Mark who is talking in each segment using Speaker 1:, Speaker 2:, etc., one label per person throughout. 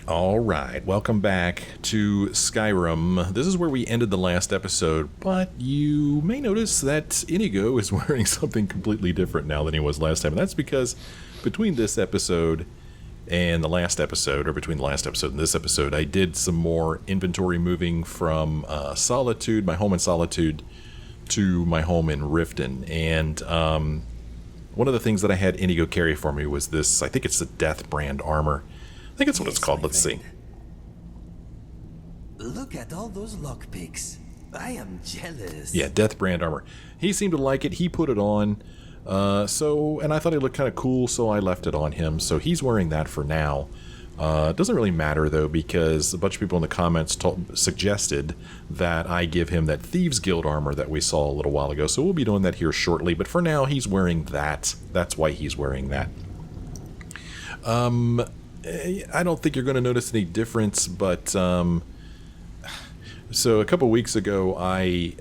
Speaker 1: Alright, welcome back to Skyrim. This is where we ended the last episode, but you may notice that Inigo is wearing something completely different now than he was last time, and that's because between this episode and the last episode, or between the last episode and this episode, I did some more inventory moving from Solitude, my home in Solitude, to my home in Riften, and one of the things that I had Inigo carry for me was this, I think it's the Death Brand armor. I think that's what it's called. Let's see.
Speaker 2: Look at all those lockpicks. I am jealous.
Speaker 1: Yeah, Death Brand armor. He seemed to like it. He put it on. And I thought it looked kind of cool, so I left it on him. So he's wearing that for now. It doesn't really matter, though, because a bunch of people in the comments suggested that I give him that Thieves Guild armor that we saw a little while ago. So we'll be doing that here shortly. But for now, he's wearing that. That's why he's wearing that. I don't think you're going to notice any difference, but so a couple weeks ago I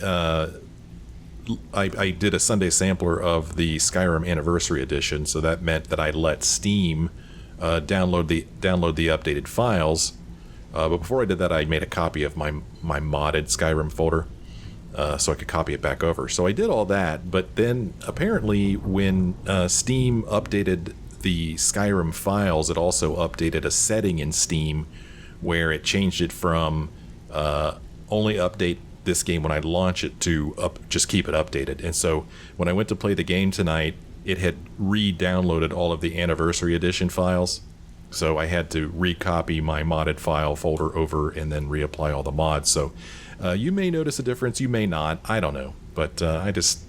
Speaker 1: did a Sunday sampler of the Skyrim Anniversary Edition, so that meant that I let Steam download the updated files. But before I did that, I made a copy of my modded Skyrim folder, so I could copy it back over. So I did all that, but then apparently when Steam updated the Skyrim files, it also updated a setting in Steam where it changed it from only update this game when I launch it to just keep it updated. And so when I went to play the game tonight, it had re-downloaded all of the Anniversary Edition files. So I had to recopy my modded file folder over and then reapply all the mods. So you may notice a difference, you may not, I don't know. But I just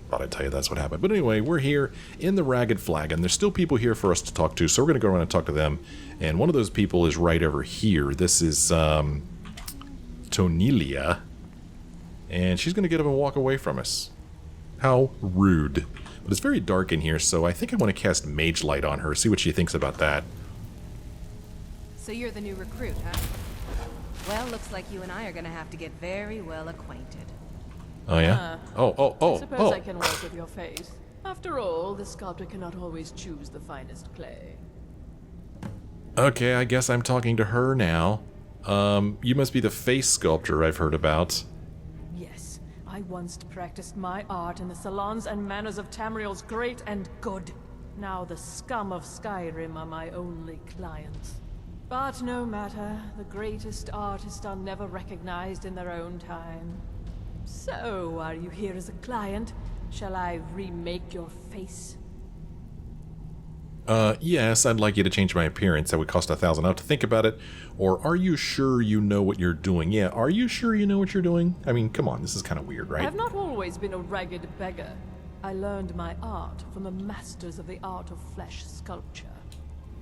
Speaker 1: thought I'd tell you that's what happened. But anyway, we're here in the Ragged Flagon. There's still people here for us to talk to, so we're going to go around and talk to them. And one of those people is right over here. This is Tonilia. And she's going to get up and walk away from us. How rude. But it's very dark in here, so I think I want to cast Mage Light on her, see what she thinks about that.
Speaker 3: So you're the new recruit, huh? Well, looks like you and I are going to have to get very well acquainted.
Speaker 1: Oh, yeah?
Speaker 4: I suppose I can work with your face. After all, the sculptor cannot always choose the finest clay.
Speaker 1: Okay, I guess I'm talking to her now. You must be the face sculptor I've heard about.
Speaker 4: Yes, I once practiced my art in the salons and manners of Tamriel's great and good. Now the scum of Skyrim are my only clients. But no matter, the greatest artists are never recognized in their own time. So, are you here as a client? Shall I remake your face?
Speaker 1: Yes, I'd like you to change my appearance. That would cost 1,000. I'll have to think about it. Or, are you sure you know what you're doing? Yeah, are you sure you know what you're doing? I mean, come on, this is kind of weird, right?
Speaker 4: I've not always been a ragged beggar. I learned my art from the masters of the art of flesh sculpture.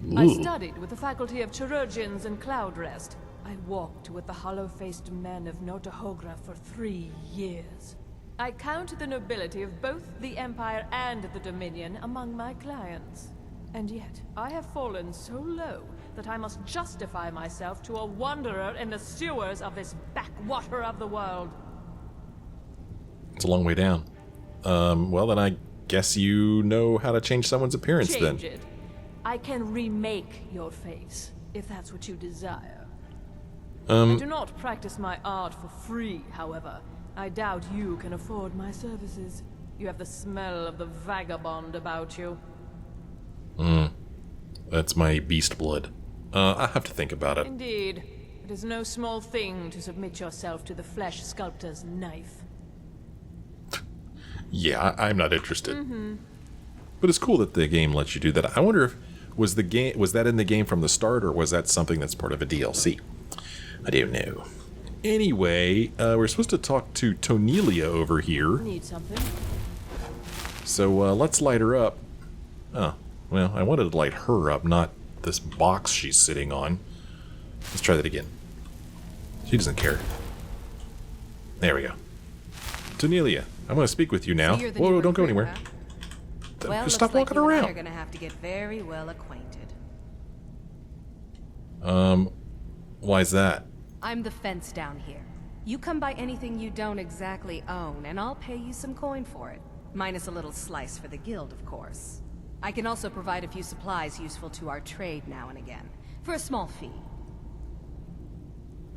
Speaker 1: Ooh.
Speaker 4: I studied with the faculty of chirurgeons and Cloudrest. I walked with the hollow-faced men of Notahogra for 3 years. I count the nobility of both the Empire and the Dominion among my clients. And yet, I have fallen so low that I must justify myself to a wanderer in the sewers of this backwater of the world.
Speaker 1: It's a long way down. Well, then I guess you know how to change someone's appearance, then.
Speaker 4: Change it. I can remake your face, if that's what you desire. I do not practice my art for free, however. I doubt you can afford my services. You have the smell of the vagabond about you.
Speaker 1: That's my beast blood. I'll have to think about it.
Speaker 4: Indeed. It is no small thing to submit yourself to the flesh sculptor's knife.
Speaker 1: Yeah, I'm not interested. But it's cool that the game lets you do that. I wonder if was that in the game from the start, or was that something that's part of a DLC? I don't know. Anyway, we're supposed to talk to Tonilia over here.
Speaker 4: Need something?
Speaker 1: So let's light her up. Oh, well, I wanted to light her up, not this box she's sitting on. Let's try that again. She doesn't care. There we go. Tonilia, I'm going to speak with you now.
Speaker 3: So
Speaker 1: Whoa, don't go anywhere.
Speaker 3: Huh? Well,
Speaker 1: Just stop walking
Speaker 3: you and I
Speaker 1: around.
Speaker 3: are gonna have to get very well acquainted.
Speaker 1: Why's that?
Speaker 3: I'm the fence down here. You come by anything you don't exactly own, and I'll pay you some coin for it. Minus a little slice for the guild, of course. I can also provide a few supplies useful to our trade now and again, for a small fee.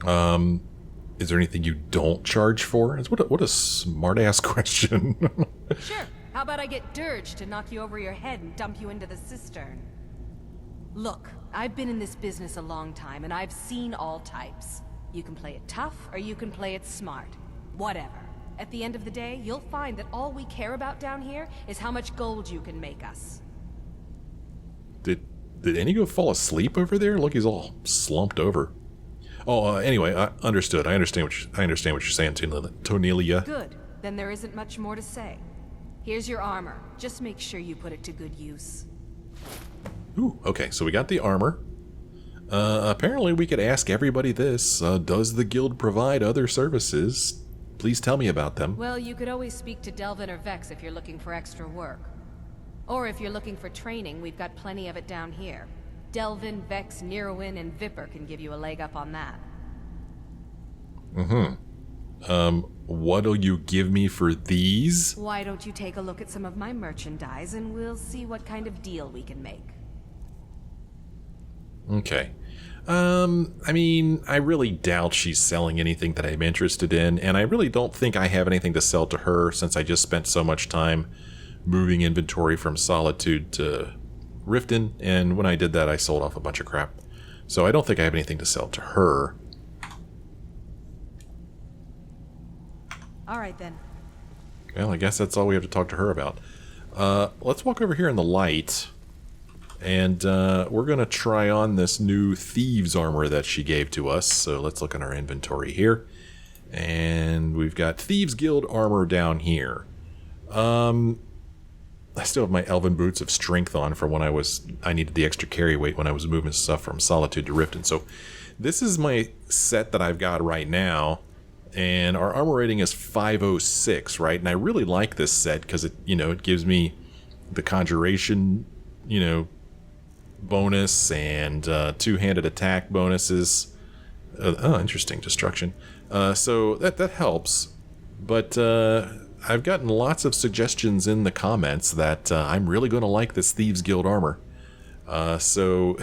Speaker 1: Is there anything you don't charge for? What a smart-ass question.
Speaker 3: Sure. How about I get Dirge to knock you over your head and dump you into the cistern? Look, I've been in this business a long time, and I've seen all types. You can play it tough, or you can play it smart. Whatever. At the end of the day, you'll find that all we care about down here is how much gold you can make us.
Speaker 1: Did Inigo fall asleep over there? Look, he's all slumped over. Oh, anyway, I understood. I understand what you're saying, Tonilia.
Speaker 3: Good. Then there isn't much more to say. Here's your armor. Just make sure you put it to good use.
Speaker 1: Ooh, okay, so we got the armor. Apparently we could ask everybody this. Does the guild provide other services? Please tell me about them.
Speaker 3: Well, you could always speak to Delvin or Vex if you're looking for extra work. Or if you're looking for training, we've got plenty of it down here. Delvin, Vex, Neerwin, and Vipper can give you a leg up on that.
Speaker 1: What'll you give me for these?
Speaker 3: Why don't you take a look at some of my merchandise and we'll see what kind of deal we can make.
Speaker 1: Okay. I mean, I really doubt she's selling anything that I'm interested in, and I really don't think I have anything to sell to her since I just spent so much time moving inventory from Solitude to Riften, and when I did that, I sold off a bunch of crap. So I don't think I have anything to sell to her.
Speaker 3: All right, then.
Speaker 1: Well, I guess that's all we have to talk to her about. Let's walk over here in the light, and we're going to try on this new Thieves Armor that she gave to us. So let's look in our inventory here. And we've got Thieves Guild Armor down here. I still have my Elven Boots of Strength on from when I needed the extra carry weight when I was moving stuff from Solitude to Riften. So this is my set that I've got right now. And our armor rating is 506, right? And I really like this set because it gives me the conjuration, bonus and two-handed attack bonuses. Interesting, destruction. So that helps. But I've gotten lots of suggestions in the comments that I'm really going to like this Thieves Guild armor. So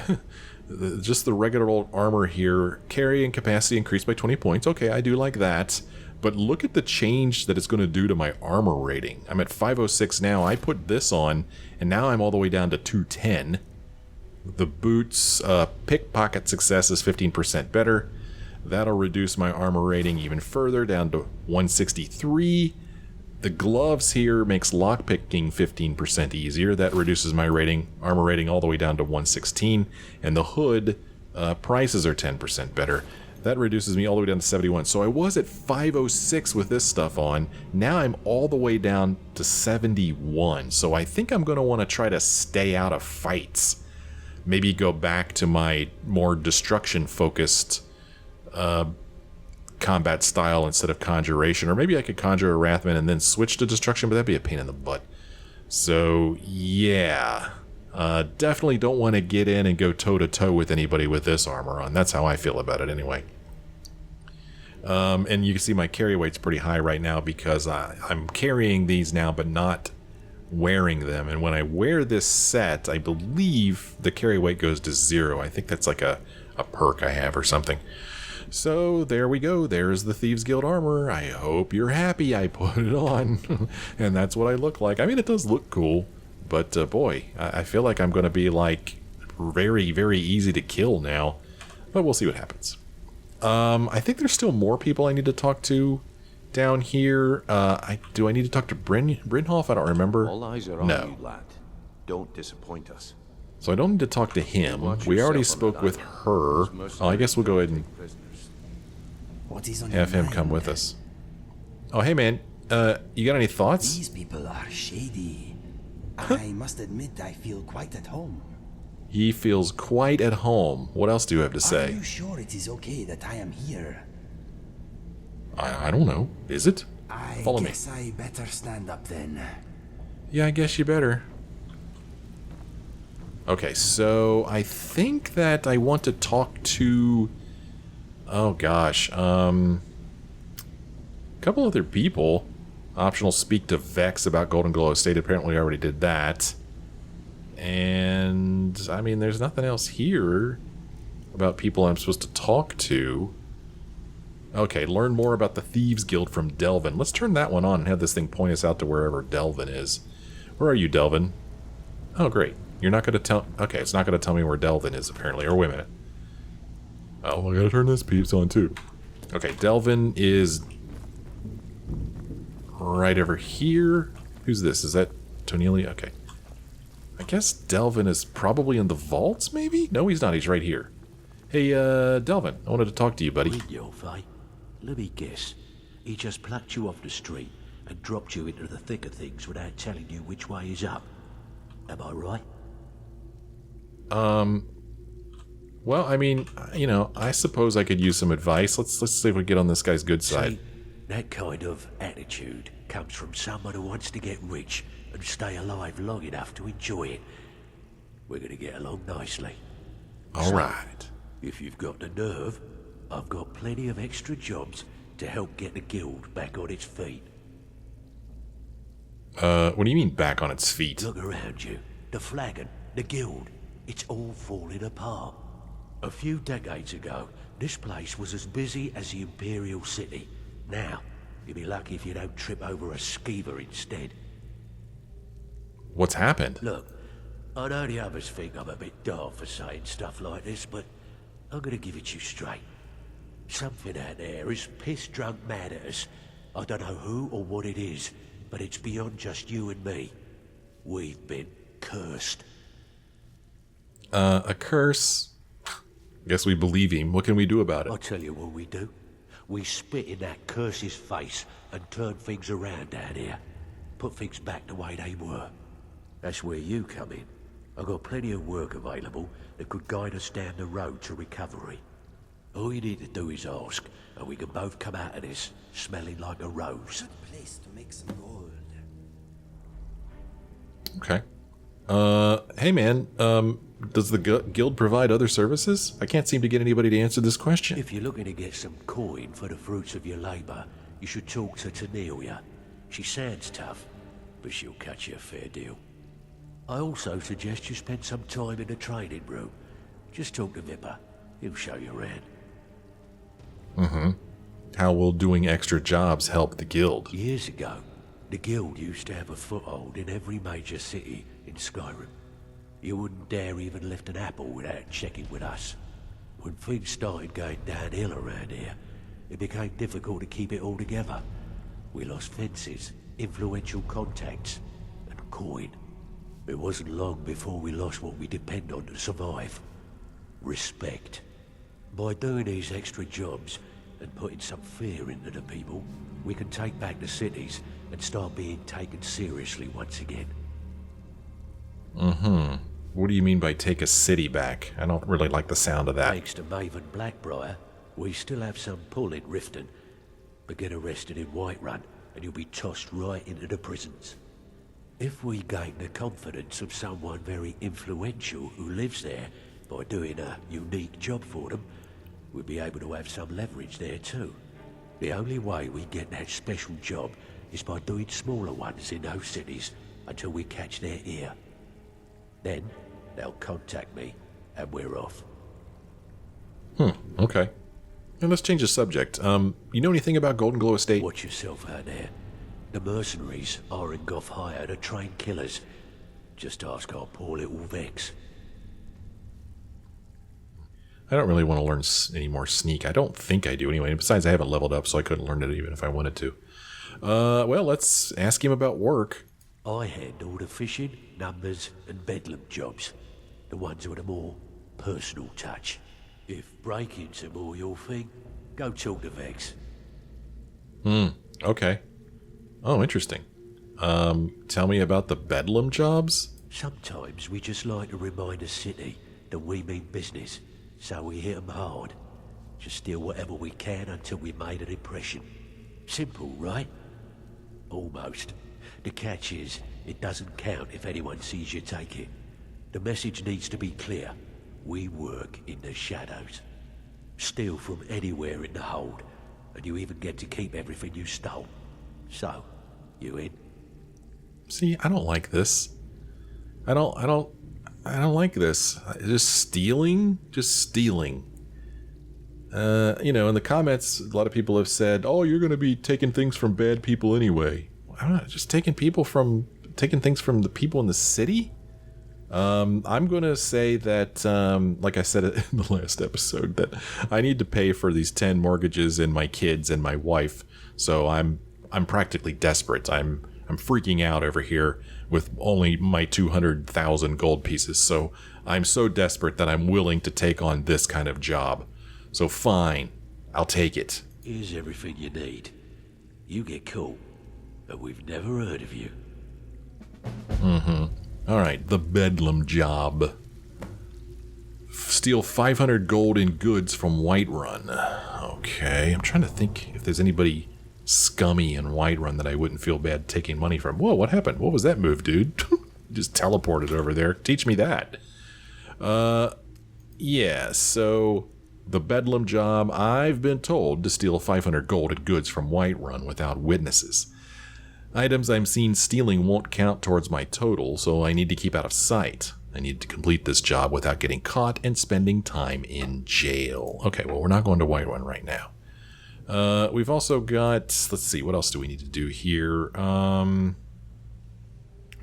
Speaker 1: just the regular old armor here, carry and capacity increased by 20 points. Okay, I do like that. But look at the change that it's going to do to my armor rating. I'm at 506 now. I put this on, and now I'm all the way down to 210. The boots pickpocket success is 15% better. That'll reduce my armor rating even further, down to 163. The gloves here makes lockpicking 15% easier. That reduces my armor rating all the way down to 116. And the hood prices are 10% better. That reduces me all the way down to 71. So I was at 506 with this stuff on. Now I'm all the way down to 71. So I think I'm going to want to try to stay out of fights. Maybe go back to my more destruction-focused combat style instead of conjuration, or maybe I could conjure a Wrathman and then switch to destruction, but that'd be a pain in the butt. So yeah, definitely don't want to get in and go toe-to-toe with anybody with this armor on. That's how I feel about it anyway. And you can see my carry weight's pretty high right now because I'm carrying these now but not wearing them, and when I wear this set I believe the carry weight goes to 0. I think that's like a perk I have or something. So there we go. There's the Thieves Guild armor. I hope you're happy I put it on. And that's what I look like. I mean, it does look cool, but boy, I feel like I'm going to be like very, very easy to kill now. But we'll see what happens. I think there's still more people I need to talk to down here. Do I need to talk to Brynhoff? I don't remember.
Speaker 5: All eyes are on you, lad. Don't disappoint us.
Speaker 1: So I don't need to talk to him. We already spoke with her. I guess we'll go ahead and have him come with us. Oh, hey man, you got any thoughts?
Speaker 2: These people are shady. I must admit I feel quite at home.
Speaker 1: He feels quite at home. What else do you have to
Speaker 2: Are
Speaker 1: say?
Speaker 2: you sure it is okay that I am here?
Speaker 1: I don't know. Is it? Follow me.
Speaker 2: I guess I better stand up then.
Speaker 1: Yeah, I guess you better. Okay, so I think that I want to talk to... Oh gosh, a couple other people. Optional speak to Vex about Goldenglow Estate. Apparently I already did that. And, I mean, there's nothing else here about people I'm supposed to talk to. Okay, learn more about the Thieves Guild from Delvin. Let's turn that one on and have this thing point us out to wherever Delvin is. Where are you, Delvin? Oh, great. You're not going to tell... Okay, it's not going to tell me where Delvin is, apparently. Or wait a minute. Oh, I gotta turn this piece on, too. Okay, Delvin is... right over here. Who's this? Is that Tonilia? Okay. I guess Delvin is probably in the vaults, maybe? No, he's not. He's right here. Hey, Delvin, I wanted to talk to you, buddy.
Speaker 6: With your fight. Let me guess. He just plucked you off the street and dropped you into the thick of things without telling you which way is up. Am I right?
Speaker 1: Well, I mean, you know, I suppose I could use some advice. Let's see if we get on this guy's good side.
Speaker 6: See, that kind of attitude comes from someone who wants to get rich and stay alive long enough to enjoy it. We're gonna get along nicely.
Speaker 1: All right.
Speaker 6: If you've got the nerve, I've got plenty of extra jobs to help get the guild back on its feet.
Speaker 1: What do you mean back on its feet?
Speaker 6: Look around you. The Flagon, the guild, it's all falling apart. A few decades ago, this place was as busy as the Imperial City. Now, you'll be lucky if you don't trip over a skeever instead.
Speaker 1: What's happened?
Speaker 6: Look, I know the others think I'm a bit daft for saying stuff like this, but I'm gonna give it to you straight. Something out there is piss-drunk mad at us. I don't know who or what it is, but it's beyond just you and me. We've been cursed.
Speaker 1: A curse? Guess we believe him. What can we do about it?
Speaker 6: I'll tell you what we do. We spit in that curse's face and turn things around down here. Put things back the way they were. That's where you come in. I've got plenty of work available that could guide us down the road to recovery. All you need to do is ask, and we can both come out of this smelling like a rose.
Speaker 2: Good place to make some gold.
Speaker 1: Okay. Hey man, does the guild provide other services? I can't seem to get anybody to answer this question.
Speaker 6: If you're looking to get some coin for the fruits of your labor, you should talk to Tonilia. She sounds tough, but she'll cut you a fair deal. I also suggest you spend some time in the training room. Just talk to Vipper. He'll show you around.
Speaker 1: How will doing extra jobs help the guild?
Speaker 6: Years ago, the guild used to have a foothold in every major city in Skyrim. You wouldn't dare even lift an apple without checking with us. When things started going downhill around here, it became difficult to keep it all together. We lost fences, influential contacts, and coin. It wasn't long before we lost what we depend on to survive. Respect. By doing these extra jobs and putting some fear into the people, we can take back the cities and start being taken seriously once again.
Speaker 1: What do you mean by take a city back? I don't really like the sound of that.
Speaker 6: Thanks to Maven Blackbriar, we still have some pull in Riften. But get arrested in Whiterun and you'll be tossed right into the prisons. If we gain the confidence of someone very influential who lives there by doing a unique job for them, we'll be able to have some leverage there too. The only way we get that special job is by doing smaller ones in those cities until we catch their ear. Then, they'll contact me, and we're off.
Speaker 1: Okay. And let's change the subject. You know anything about Goldenglow Estate?
Speaker 6: Watch yourself out there. The mercenaries are in Goth hire to train killers. Just ask our poor little Vex.
Speaker 1: I don't really want to learn any more sneak. I don't think I do anyway. Besides, I haven't leveled up, so I couldn't learn it even if I wanted to. Well, let's ask him about work.
Speaker 6: I handle the fishing, numbers, and bedlam jobs. The ones with a more personal touch. If break-ins are more your thing, go talk to Vex.
Speaker 1: Okay. Oh, interesting. Tell me about the bedlam jobs?
Speaker 6: Sometimes we just like to remind the city that we mean business, so we hit 'em hard. Just steal whatever we can until we made an impression. Simple, right? Almost. The catch is, it doesn't count if anyone sees you take it. The message needs to be clear. We work in the shadows. Steal from anywhere in the hold, and you even get to keep everything you stole. So, you in?
Speaker 1: See, I don't like this. I don't like this. Just stealing? Just stealing. You know, in the comments, a lot of people have said, "Oh, you're going to be taking things from bad people anyway." I don't know, just taking things from the people in the city. I'm going to say that, like I said in the last episode, that I need to pay for these 10 mortgages and my kids and my wife. So I'm practically desperate. I'm freaking out over here with only my 200,000 gold pieces. So I'm so desperate that I'm willing to take on this kind of job. So fine, I'll take it.
Speaker 6: Here's everything you need. You get caught, but we've never heard of you.
Speaker 1: Alright, the Bedlam job. Steal 500 gold in goods from Whiterun. Okay, I'm trying to think if there's anybody scummy in Whiterun that I wouldn't feel bad taking money from. Whoa, what happened? What was that move, dude? Just teleported over there. Teach me that. Yeah, so the Bedlam job, I've been told to steal 500 gold in goods from Whiterun without witnesses. Items I'm seen stealing won't count towards my total, so I need to keep out of sight. I need to complete this job without getting caught and spending time in jail. Okay, well, we're not going to Whiterun right now. We've also got, let's see, what else do we need to do here? I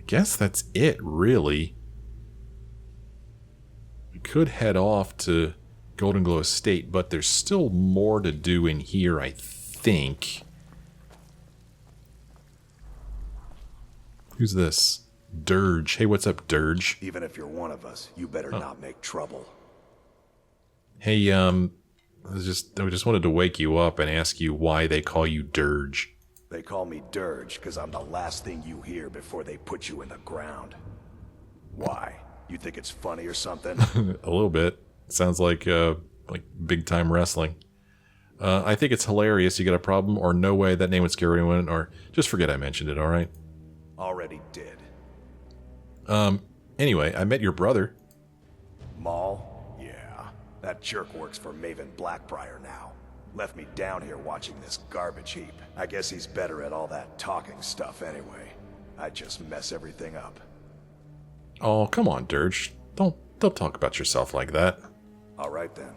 Speaker 1: guess that's it, really. We could head off to Goldenglow Estate, but there's still more to do in here, I think. Who's this? Dirge. Hey, what's up, Dirge?
Speaker 7: Even if you're one of us, you better not make trouble.
Speaker 1: Hey, I just wanted to wake you up and ask you why they call you Dirge.
Speaker 7: They call me Dirge because I'm the last thing you hear before they put you in the ground. Why? You think it's funny or something?
Speaker 1: A little bit. Sounds like big time wrestling. I think it's hilarious. You got a problem? Or no way that name would scare anyone? Or just forget I mentioned it, alright?
Speaker 7: Already did.
Speaker 1: Anyway, I met your brother.
Speaker 7: Maul? Yeah. That jerk works for Maven Blackbriar now. Left me down here watching this garbage heap. I guess he's better at all that talking stuff anyway. I just mess everything up.
Speaker 1: Oh, come on, Dirge. Don't talk about yourself like that.
Speaker 7: Alright then.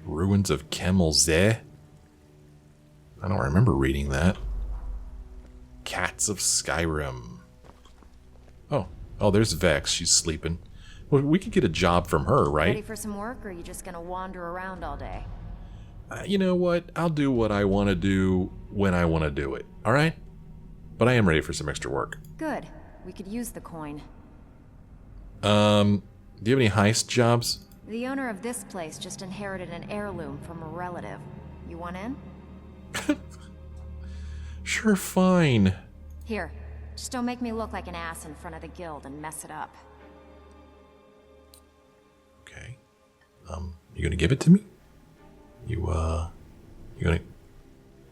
Speaker 1: Ruins of Kemelze? I don't remember reading that. Cats of Skyrim. Oh, there's Vex. She's sleeping. Well, we could get a job from her, right?
Speaker 8: Ready for some work, or are you just gonna wander around all day?
Speaker 1: You know what? I'll do what I want to do when I want to do it. All right? But I am ready for some extra work.
Speaker 8: Good. We could use the coin.
Speaker 1: Do you have any heist jobs?
Speaker 8: The owner of this place just inherited an heirloom from a relative. You want in?
Speaker 1: Sure, fine.
Speaker 8: Here. Just don't make me look like an ass in front of the guild and mess it up.
Speaker 1: Okay. You gonna give it to me? You gonna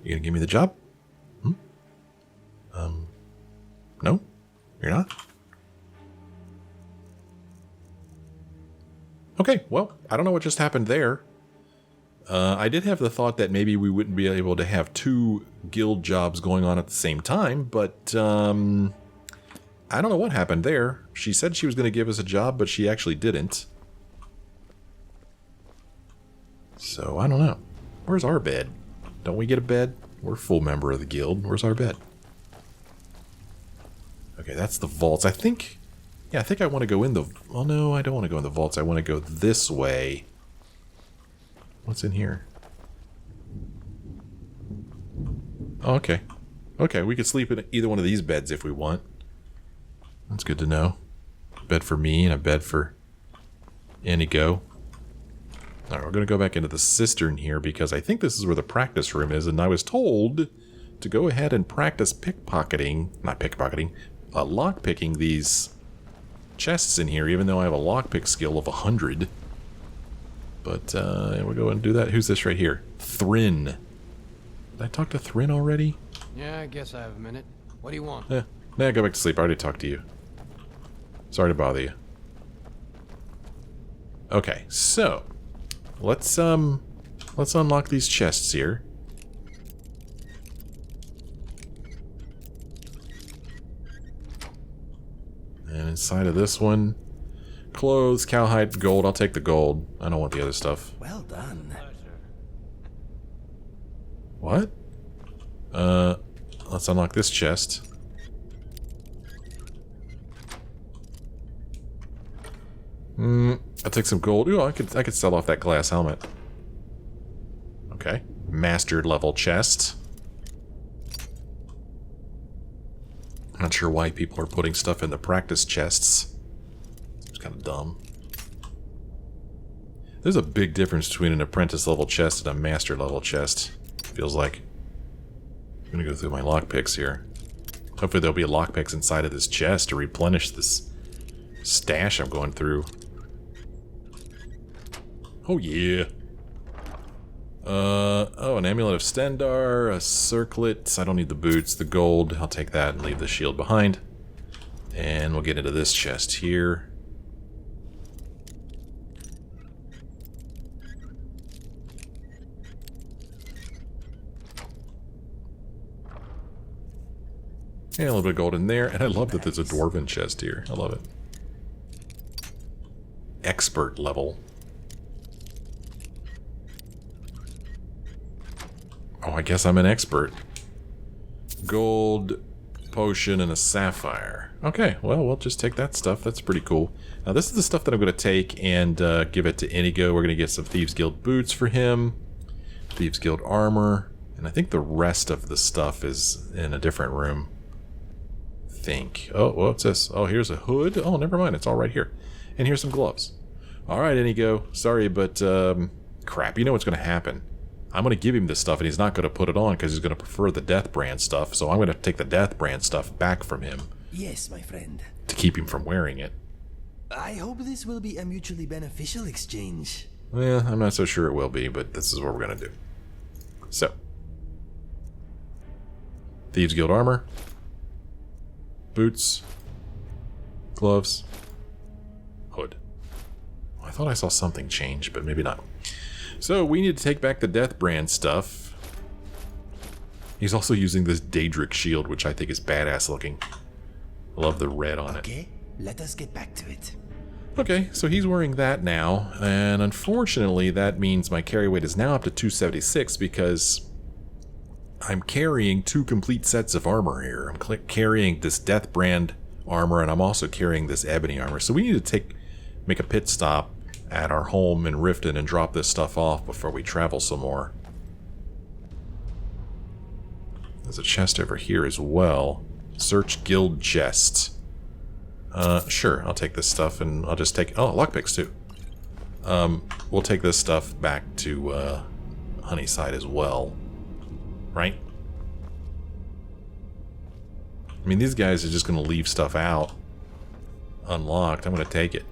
Speaker 1: give me the job? No? You're not? Okay, well, I don't know what just happened there. I did have the thought that maybe we wouldn't be able to have 2 guild jobs going on at the same time, but I don't know what happened there. She said she was going to give us a job, but she actually didn't. So, I don't know. Where's our bed? Don't we get a bed? We're a full member of the guild. Where's our bed? Okay, that's the vaults. I think I want to go in the... Well, no, I don't want to go in the vaults. I want to go this way. What's in here? Oh, okay. Okay, we could sleep in either one of these beds if we want. That's good to know. A bed for me and a bed for Inigo. Alright, we're going to go back into the cistern here because I think this is where the practice room is, and I was told to go ahead and practice pickpocketing, not pickpocketing, lockpicking these chests in here, even though I have a lockpick skill of 100. But, we'll go and do that. Who's this right here? Thrin. Did I talk to Thrin already?
Speaker 9: Yeah, I guess I have a minute. What do you want?
Speaker 1: Nah, go back to sleep. I already talked to you. Sorry to bother you. Okay, so let's unlock these chests here. And inside of this one, Clothes, cowhide, gold. I'll take the gold. I don't want the other stuff.
Speaker 2: Well done.
Speaker 1: What? Let's unlock this chest. I'll take some gold. Ooh, I could sell off that glass helmet. Okay. Master level chest. Not sure why people are putting stuff in the practice chests. It's kind of dumb. There's a big difference between an apprentice level chest and a master level chest. Feels like. I'm gonna go through my lockpicks here. Hopefully there'll be lockpicks inside of this chest to replenish this stash I'm going through. Oh yeah. Oh, an amulet of Stendar, a circlet. I don't need the boots, the gold. I'll take that and leave the shield behind. And we'll get into this chest here. And a little bit of gold in there. And I love that there's a Dwarven chest here. I love it. Expert level. Oh, I guess I'm an expert. Gold, potion, and a sapphire. Okay, well, we'll just take that stuff. That's pretty cool. Now, this is the stuff that I'm going to take and give it to Inigo. We're going to get some Thieves Guild boots for him. Thieves Guild armor. And I think the rest of the stuff is in a different room. Oh, what's this? Oh, here's a hood. Oh, never mind. It's all right here. And here's some gloves. All right, Inigo. Sorry, but crap. You know what's going to happen. I'm going to give him this stuff, and he's not going to put it on because he's going to prefer the Death Brand stuff. So I'm going to take the Death Brand stuff back from him.
Speaker 2: Yes, my friend.
Speaker 1: To keep him from wearing it.
Speaker 2: I hope this will be a mutually beneficial exchange.
Speaker 1: Well, I'm not so sure it will be, but this is what we're going to do. So. Thieves Guild armor. Boots. Gloves. Hood. I thought I saw something change, but maybe not. So we need to take back the Death Brand stuff. He's also using this Daedric shield, which I think is badass looking. I love the red on it.
Speaker 2: Okay, let us get back to it.
Speaker 1: Okay, so he's wearing that now, and unfortunately that means my carry weight is now up to 276 because I'm carrying 2 complete sets of armor here. I'm carrying this Death Brand armor, and I'm also carrying this Ebony armor. So we need to make a pit stop at our home in Riften and drop this stuff off before we travel some more. There's a chest over here as well. Search guild chest. Sure, I'll take this stuff and I'll just take... Oh, lockpicks too. We'll take this stuff back to Honeyside as well. Right? I mean, these guys are just going to leave stuff out unlocked. I'm going to take it.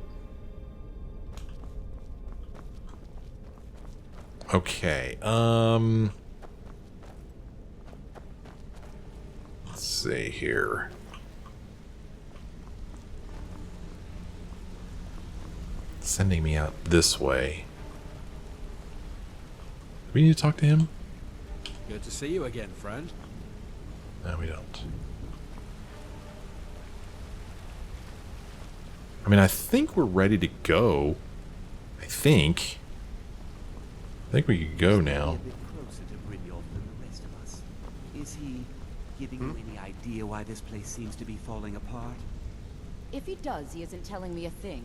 Speaker 1: Okay, let's see here. Sending me out this way. Do we need to talk to him?
Speaker 9: Good to see you again, friend.
Speaker 1: No, we don't. I mean, I think we're ready to go. I think we can go now.
Speaker 10: Is he giving you any idea why this place seems to be falling apart?
Speaker 11: If he does, he isn't telling me a thing.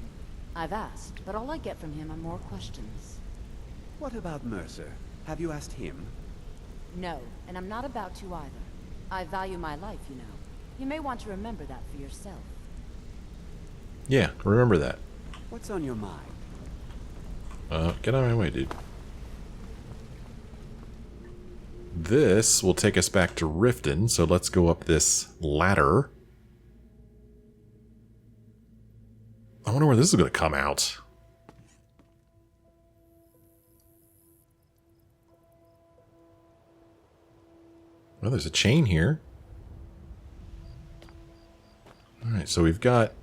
Speaker 11: I've asked, but all I get from him are more questions.
Speaker 10: What about Mercer? Have you asked him?
Speaker 11: No, and I'm not about to either. I value my life, you know. You may want to remember that for yourself.
Speaker 1: Yeah, remember that.
Speaker 10: What's on your mind?
Speaker 1: Get out of my way, dude. This will take us back to Riften, so let's go up this ladder. I wonder where this is going to come out. Well, there's a chain here. Alright, so we've got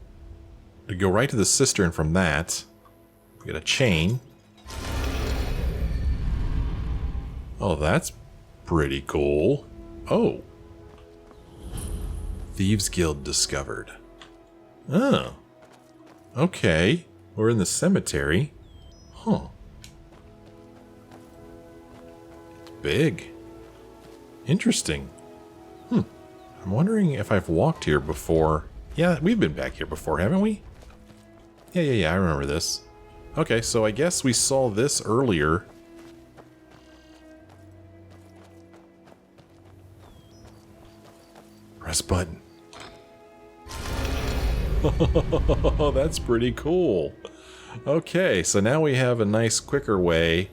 Speaker 1: to go right to the cistern from that. We got a chain. Oh, that's pretty cool. Oh. Thieves Guild discovered. Oh. Okay. We're in the cemetery. Huh. Big. Interesting. I'm wondering if I've walked here before. Yeah, we've been back here before, haven't we? Yeah, I remember this. Okay, so I guess we saw this earlier. Press button. Oh, that's pretty cool. Okay, so now we have a nice quicker way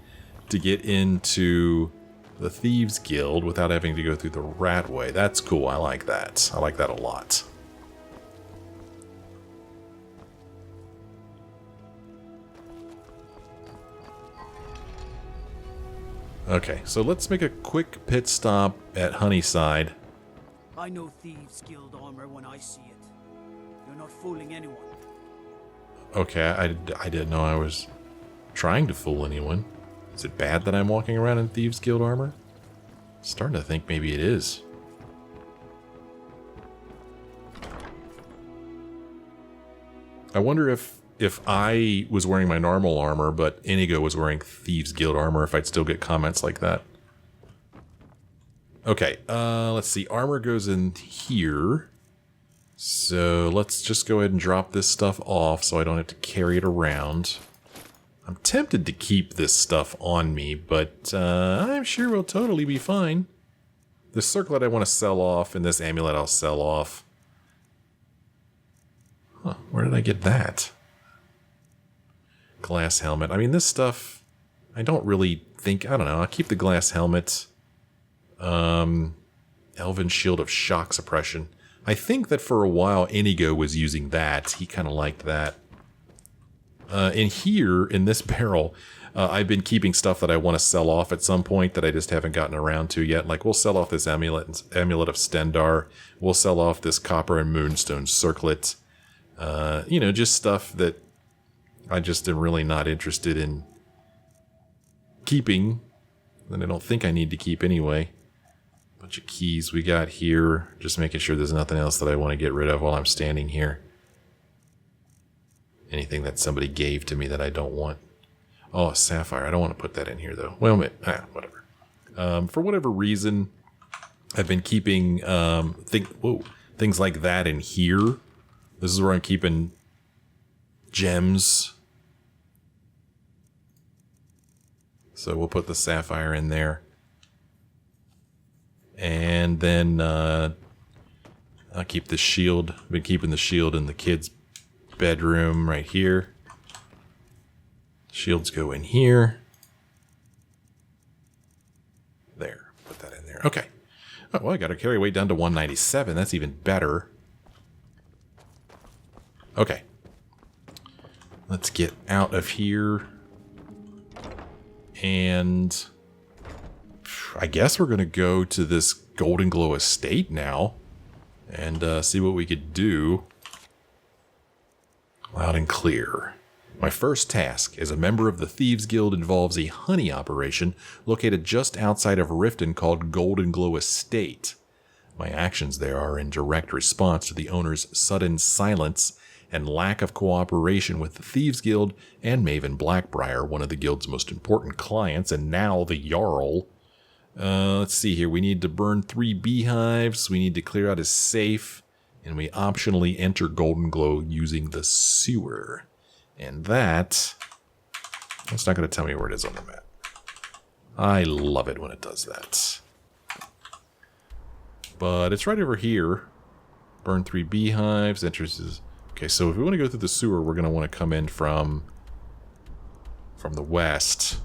Speaker 1: to get into the Thieves Guild without having to go through the rat way. That's cool. I like that. I like that a lot. Okay, so let's make a quick pit stop at Honeyside.
Speaker 12: I know Thieves Guild armor when I see it. You're not fooling anyone.
Speaker 1: Okay, I didn't know I was trying to fool anyone. Is it bad that I'm walking around in Thieves Guild armor? Starting to think maybe it is. I wonder if I was wearing my normal armor, but Inigo was wearing Thieves Guild armor, if I'd still get comments like that. Okay, let's see. Armor goes in here. So let's just go ahead and drop this stuff off so I don't have to carry it around. I'm tempted to keep this stuff on me, but I'm sure we'll totally be fine. The circlet I want to sell off, and this amulet I'll sell off. Huh, where did I get that? Glass helmet. I mean, this stuff, I don't really think, I don't know, I'll keep the glass helmet. Elven Shield of Shock Suppression. I think that for a while Inigo was using that. He kind of liked that. In here, in this barrel, I've been keeping stuff that I want to sell off at some point that I just haven't gotten around to yet. Like, we'll sell off this amulet of Stendar. We'll sell off this copper and moonstone circlet. You know, just stuff that I just am really not interested in keeping. And I don't think I need to keep anyway. Bunch of keys we got here. Just making sure there's nothing else that I want to get rid of while I'm standing here. Anything that somebody gave to me that I don't want. Oh, a sapphire. I don't want to put that in here, though. Well, whatever. For whatever reason, I've been keeping things like that in here. This is where I'm keeping gems. So we'll put the sapphire in there. And then I'll keep the shield. I've been keeping the shield in the kids' bedroom right here. Shields go in here. There. Put that in there. Okay. Oh, well, I got to carry weight down to 197. That's even better. Okay. Let's get out of here. And I guess we're going to go to this Goldenglow Estate now and see what we could do. Loud and clear. My first task as a member of the Thieves Guild involves a honey operation located just outside of Riften called Goldenglow Estate. My actions there are in direct response to the owner's sudden silence and lack of cooperation with the Thieves Guild and Maven Blackbriar, one of the guild's most important clients, and now the Jarl. Let's see here. We need to burn 3 beehives. We need to clear out his safe. And we optionally enter Goldenglow using the sewer. And that's not going to tell me where it is on the map. I love it when it does that. But it's right over here. Burn 3 beehives. Entrances. Okay, so if we want to go through the sewer, we're going to want to come in from the west.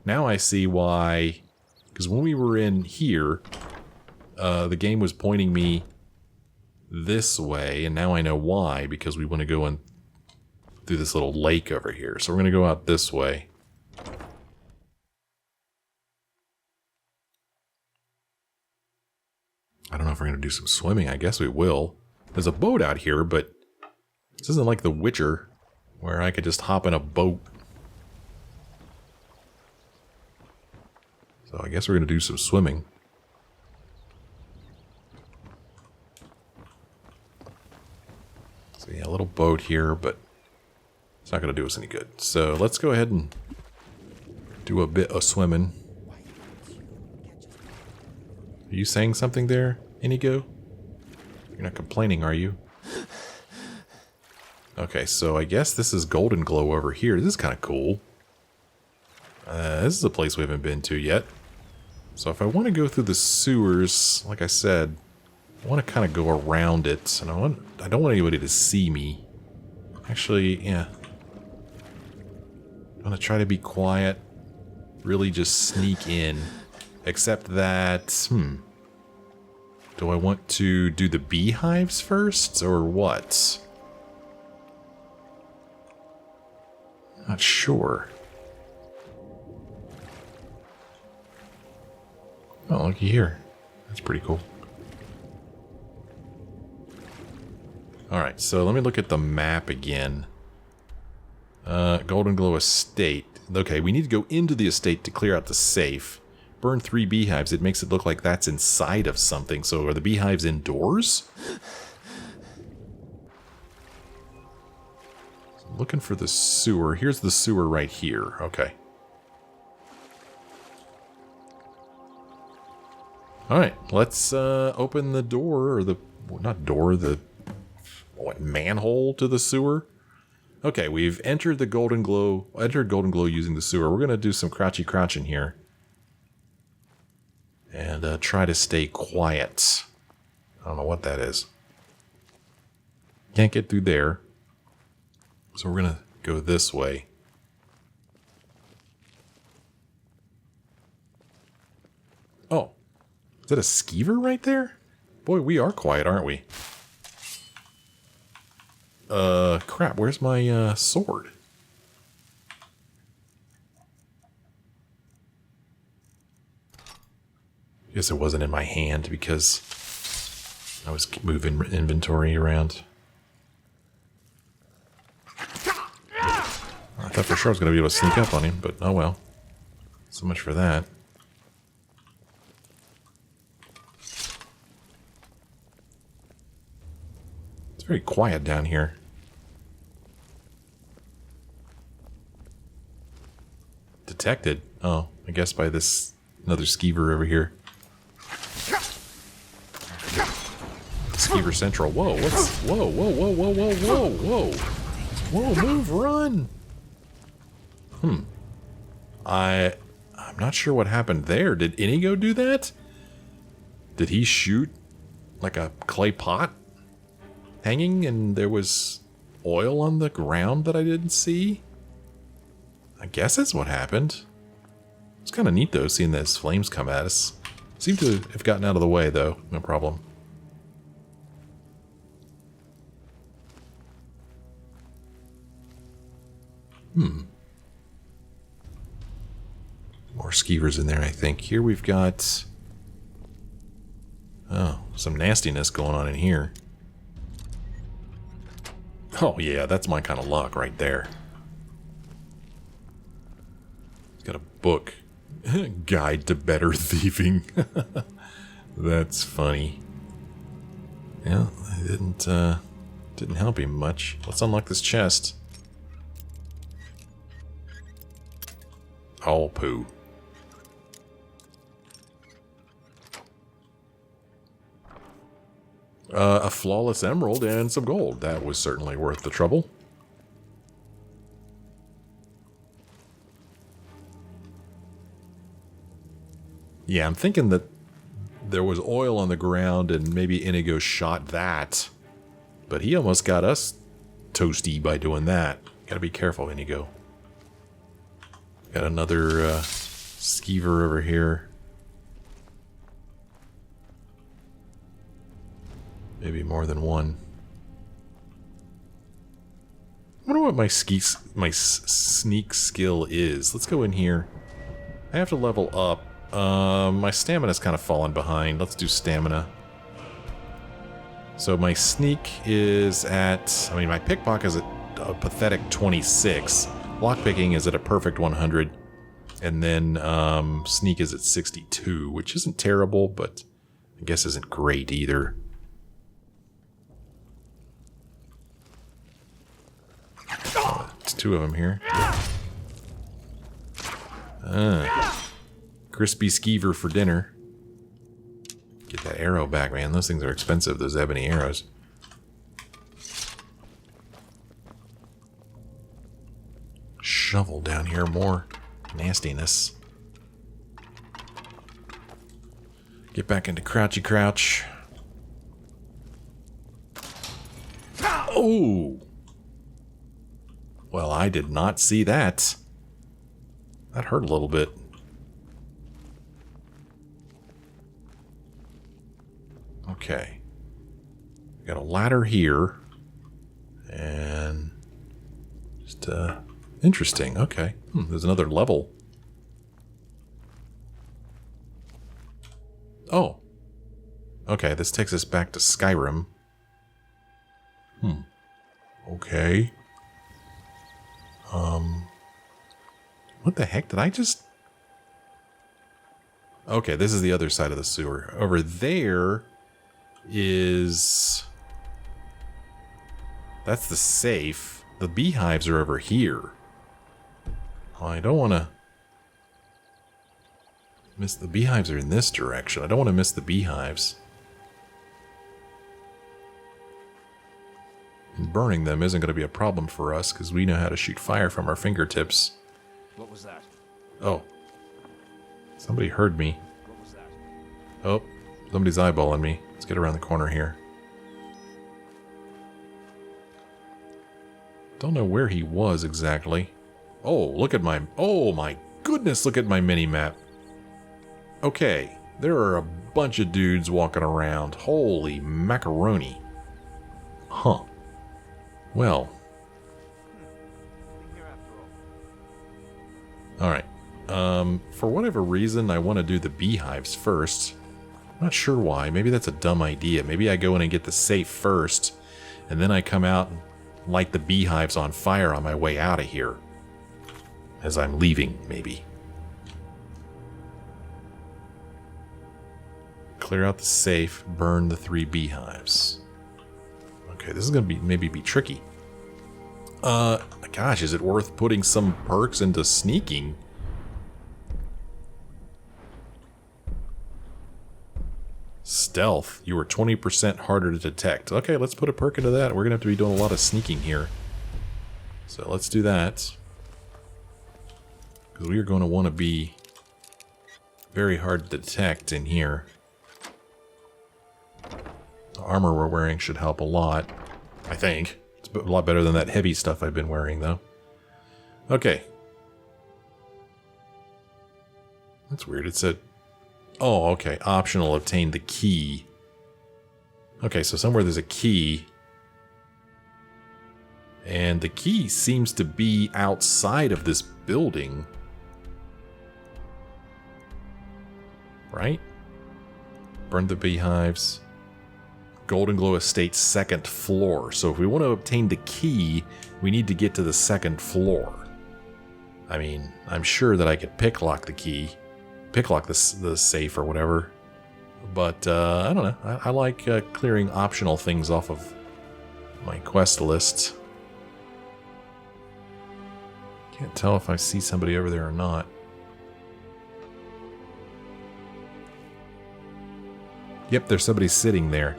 Speaker 1: Now I see why. Because when we were in here, the game was pointing me this way, and now I know why, because we want to go in through this little lake over here. So we're going to go out this way. I don't know if we're going to do some swimming. I guess we will. There's a boat out here, but this isn't like The Witcher, where I could just hop in a boat. So I guess we're going to do some swimming. So yeah, a little boat here, but It's not going to do us any good. So let's go ahead and do a bit of swimming. Are you saying something there, Inigo? You're not complaining, are you? Okay, so I guess this is Goldenglow over here. This is kind of cool. This is a place we haven't been to yet. So if I want to go through the sewers, like I said, I want to kind of go around it. And I don't want anybody to see me. Actually, yeah. I'm going to try to be quiet. Really just sneak in. Except that, do I want to do the beehives first, or what? Not sure. Oh, looky here. That's pretty cool. Alright, so let me look at the map again. Goldenglow Estate. Okay, we need to go into the estate to clear out the safe. Burn 3 beehives. It makes it look like that's inside of something. So are the beehives indoors? So I'm looking for the sewer. Here's the sewer right here. Okay. Alright, let's open the door, or the, well, not door, the, what, manhole to the sewer? Okay, we've entered the Goldenglow using the sewer. We're going to do some crouching here. And try to stay quiet. I don't know what that is. Can't get through there. So we're going to go this way. Oh. Is that a skeever right there? Boy, we are quiet, aren't we? Crap, where's my sword? Guess it wasn't in my hand because I was moving inventory around. I thought for sure I was going to be able to sneak up on him, but oh well. So much for that. It's very quiet down here. Detected? Oh, I guess by this another skeever over here. Skeever Central. Whoa, what's... Whoa, whoa, whoa, whoa, whoa, whoa, whoa. Whoa, move, run! I'm not sure what happened there. Did Inigo do that? Did he shoot like a clay pot hanging and there was oil on the ground that I didn't see? I guess that's what happened. It's kind of neat though, seeing those flames come at us. Seem to have gotten out of the way though, no problem. More skeevers in there, I think. Here we've got... oh, some nastiness going on in here. Oh yeah, that's my kind of luck right there. It's got a book. Guide to Better Thieving. That's funny. Yeah, I didn't help him much. Let's unlock this chest. Oh, poo. A flawless emerald and some gold. That was certainly worth the trouble. Yeah, I'm thinking that there was oil on the ground and maybe Inigo shot that. But he almost got us toasty by doing that. Gotta be careful, Inigo. Got another skeever over here. Maybe more than one. I wonder what my sneak skill is. Let's go in here. I have to level up. My stamina's kind of fallen behind. Let's do stamina. So my sneak is at... I mean, my pickpocket is at a pathetic 26. Lockpicking is at a perfect 100. And then sneak is at 62, which isn't terrible, but I guess isn't great either. two of them here. Crispy skeever for dinner. Get that arrow back, man. Those things are expensive, those ebony arrows. Shovel down here, more nastiness. Get back into crouchy crouch. Oh! Well, I did not see that. That hurt a little bit. Okay. Got a ladder here. And just interesting. Okay. There's another level. Oh. Okay, this takes us back to Skyrim. Okay. What the heck did I just... Okay, this is the other side of the sewer. Over there is... That's the safe. The beehives are over here. Oh, I don't want to miss... The beehives are in this direction. I don't want to miss the beehives. And burning them isn't going to be a problem for us, because we know how to shoot fire from our fingertips.
Speaker 5: What was that?
Speaker 1: Oh. Somebody heard me.
Speaker 5: What was that?
Speaker 1: Oh, somebody's eyeballing me. Let's get around the corner here. Don't know where he was exactly. Oh, look at my... Oh my goodness, look at my mini-map. Okay, there are a bunch of dudes walking around. Holy macaroni. Huh. Well. Alright. For whatever reason, I want to do the beehives first. I'm not sure why. Maybe that's a dumb idea. Maybe I go in and get the safe first, and then I come out and light the beehives on fire on my way out of here. As I'm leaving, maybe. Clear out the safe, burn the 3 beehives. Okay, this is gonna be maybe be tricky. Gosh, is it worth putting some perks into sneaking? Stealth. You are 20% harder to detect. Okay, let's put a perk into that. We're gonna have to be doing a lot of sneaking here. So let's do that. Because we are going to want to be very hard to detect in here. The armor we're wearing should help a lot, I think. It's a lot better than that heavy stuff I've been wearing, though. Okay. That's weird. It said... Oh, okay. Optional, obtain the key. Okay, so somewhere there's a key. And the key seems to be outside of this building. Right? Burn the beehives. Goldenglow Estate, 2nd floor. So if we want to obtain the key, we need to get to the 2nd floor. I mean, I'm sure that I could picklock the key. Picklock the safe or whatever. But, I don't know. I like clearing optional things off of my quest list. Can't tell if I see somebody over there or not. Yep, there's somebody sitting there.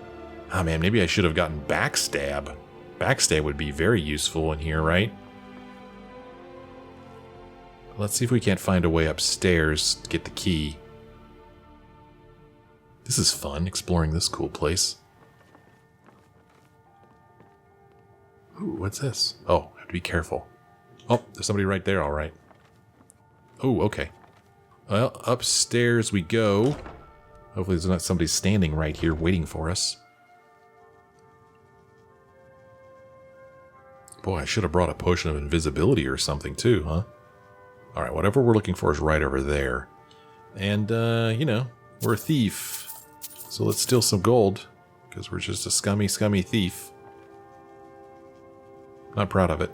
Speaker 1: Ah, man, maybe I should have gotten backstab. Backstab would be very useful in here, right? Let's see if we can't find a way upstairs to get the key. This is fun, exploring this cool place. Ooh, what's this? Oh, I have to be careful. Oh, there's somebody right there, alright. Oh, okay. Well, upstairs we go. Hopefully there's not somebody standing right here waiting for us. Boy, I should have brought a potion of invisibility or something too, huh? Alright, whatever we're looking for is right over there. And, you know, we're a thief. So let's steal some gold, because we're just a scummy, scummy thief. Not proud of it.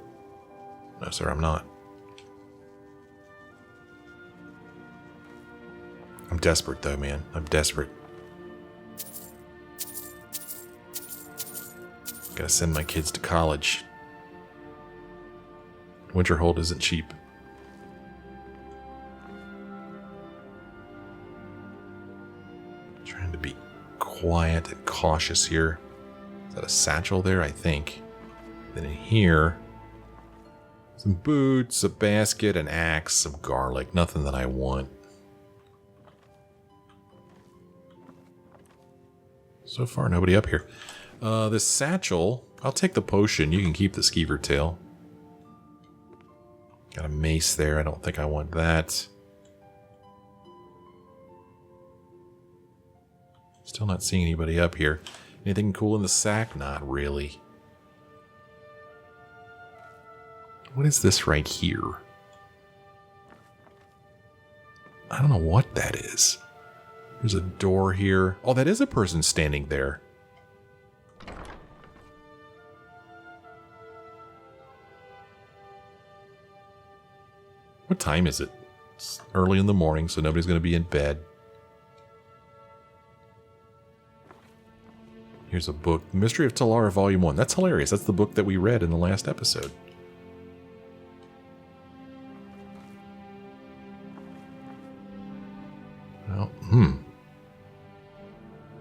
Speaker 1: No, sir, I'm not. I'm desperate, though, man. I'm desperate. Gotta send my kids to college. Winterhold isn't cheap. Trying to be quiet and cautious here. Is that a satchel there? I think. Then in here, some boots, a basket, an axe, some garlic. Nothing that I want. So far, nobody up here. This satchel, I'll take the potion. You can keep the skeever tail. Got a mace there. I don't think I want that. Still not seeing anybody up here. Anything cool in the sack? Not really. What is this right here? I don't know what that is. There's a door here. Oh, that is a person standing there. What time is it? It's early in the morning, so nobody's going to be in bed. Here's a book. Mystery of Talara, Volume 1. That's hilarious. That's the book that we read in the last episode. Well,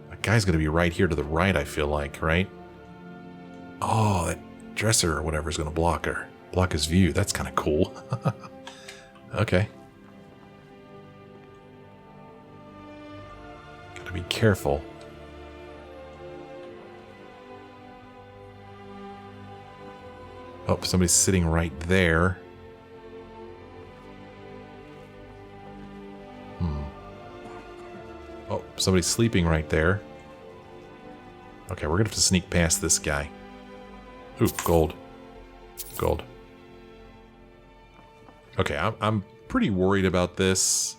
Speaker 1: That guy's going to be right here to the right, I feel like, right? Oh, that dresser or whatever is going to block his view. That's kind of cool. Okay. Gotta be careful. Oh, somebody's sitting right there. Oh, somebody's sleeping right there. Okay, we're gonna have to sneak past this guy. Ooh, gold. Gold. Okay, I'm pretty worried about this.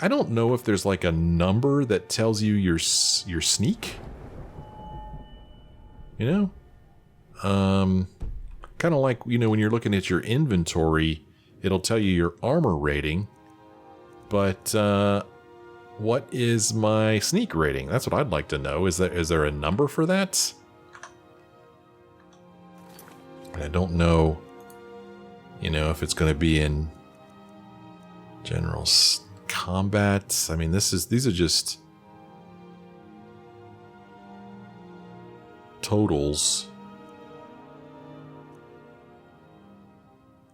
Speaker 1: I don't know if there's like a number that tells you your sneak. You know? Kind of like, you know, when you're looking at your inventory, it'll tell you your armor rating. But what is my sneak rating? That's what I'd like to know. Is there a number for that? And I don't know, you know, if it's going to be in general combat. I mean, these are just totals.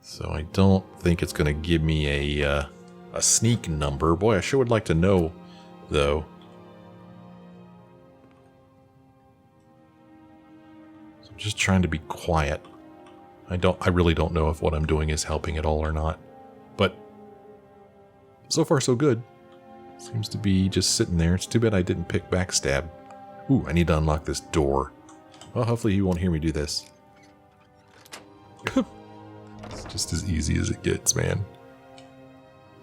Speaker 1: So I don't think it's going to give me a sneak number. Boy, I sure would like to know, though. So I'm just trying to be quiet. I really don't know if what I'm doing is helping at all or not. But so far so good. Seems to be just sitting there. It's too bad I didn't pick backstab. Ooh, I need to unlock this door. Well, hopefully he won't hear me do this. It's just as easy as it gets, man.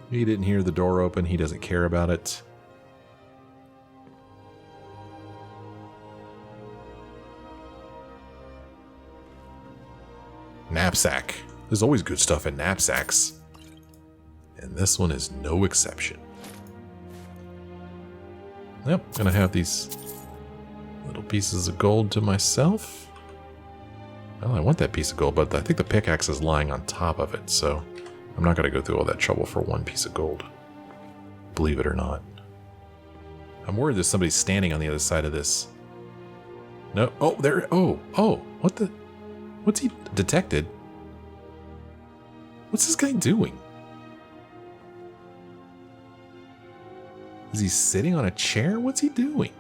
Speaker 1: He didn't hear the door open. He doesn't care about it. Knapsack. There's always good stuff in knapsacks. And this one is no exception. Yep, gonna have these little pieces of gold to myself. Well, I want that piece of gold, but I think the pickaxe is lying on top of it, so I'm not gonna go through all that trouble for one piece of gold. Believe it or not. I'm worried there's somebody standing on the other side of this. No, oh, there, oh, what the? What's he detected? What's this guy doing? Is he sitting on a chair? What's he doing?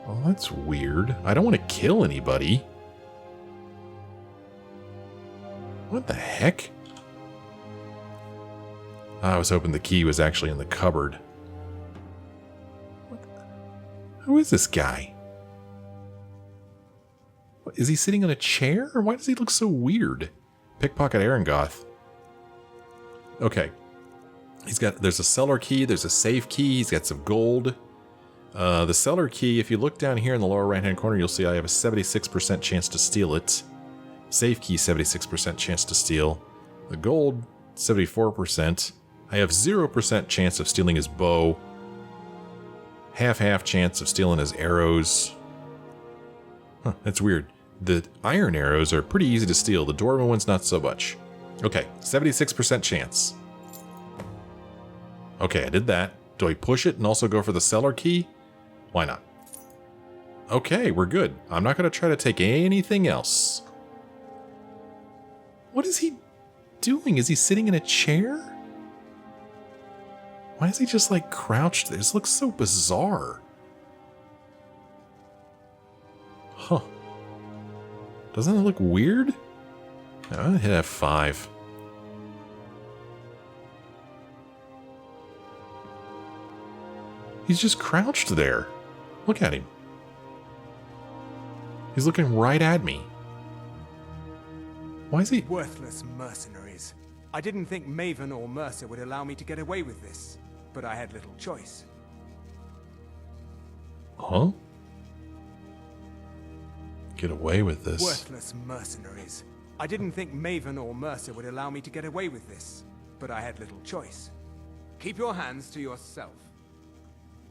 Speaker 1: Oh, that's weird. I don't want to kill anybody. What the heck? I was hoping the key was actually in the cupboard. Who is this guy? Is he sitting on a chair? Or why does he look so weird? Pickpocket Arangoth. Okay. There's a cellar key, there's a safe key, he's got some gold. The cellar key, if you look down here in the lower right hand corner, you'll see I have a 76% chance to steal it. Safe key, 76% chance to steal. The gold, 74%. I have 0% chance of stealing his bow. Half chance of stealing his arrows. Huh, that's weird. the iron arrows are pretty easy to steal. The Dwarven ones, not so much. Okay, 76% chance. Okay, I did that. Do I push it and also go for the cellar key? Why not? Okay, we're good. I'm not going to try to take anything else. What is he doing? Is he sitting in a chair? Why is he just like crouched? This looks so bizarre. Huh. Doesn't it look weird? I'm gonna hit F5. He's just crouched there. Look at him. He's looking right at me. Why is he?
Speaker 13: Worthless mercenaries. I didn't think Maven or Mercer would allow me to get away with this, but I had little choice.
Speaker 1: Huh? Get away with this.
Speaker 13: Worthless mercenaries. I didn't think Maven or Mercer would allow me to get away with this, but I had little choice. Keep your hands to yourself.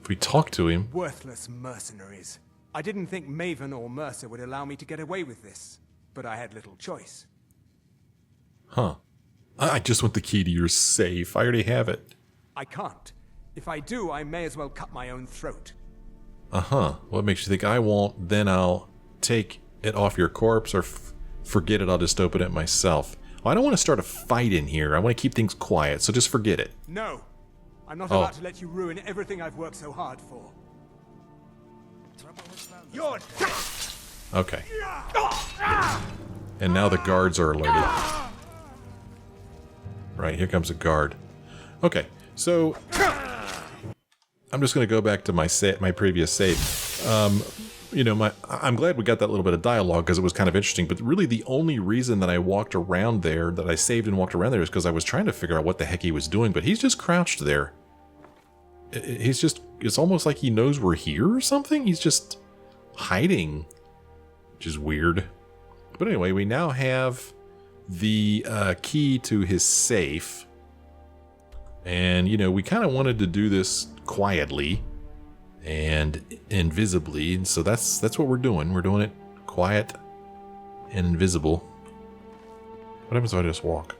Speaker 1: If we talk to him.
Speaker 13: Worthless mercenaries. I didn't think Maven or Mercer would allow me to get away with this, but I had little choice.
Speaker 1: Huh. I just want the key to your safe. I already have it.
Speaker 13: I can't. If I do, I may as well cut my own throat.
Speaker 1: Uh-huh. What makes you think I won't? Then I'll take it off your corpse, or forget it, I'll just open it myself. Well, I don't want to start a fight in here. I want to keep things quiet, so just forget it.
Speaker 13: No. I'm not about to let you ruin everything I've worked so hard for. You're dead.
Speaker 1: Okay. And now the guards are alerted. Right, here comes a guard. Okay, so I'm just going to go back to my previous save. You know, I'm glad we got that little bit of dialogue because it was kind of interesting, but really the only reason that I walked around there, that I saved and walked around there, is because I was trying to figure out what the heck he was doing, but he's just crouched there. He's just, it's almost like he knows we're here or something. He's just hiding, which is weird. But anyway, we now have the key to his safe. And, you know, we kind of wanted to do this quietly and invisibly, and so that's what we're doing. We're doing it quiet and invisible. What happens if I just walk?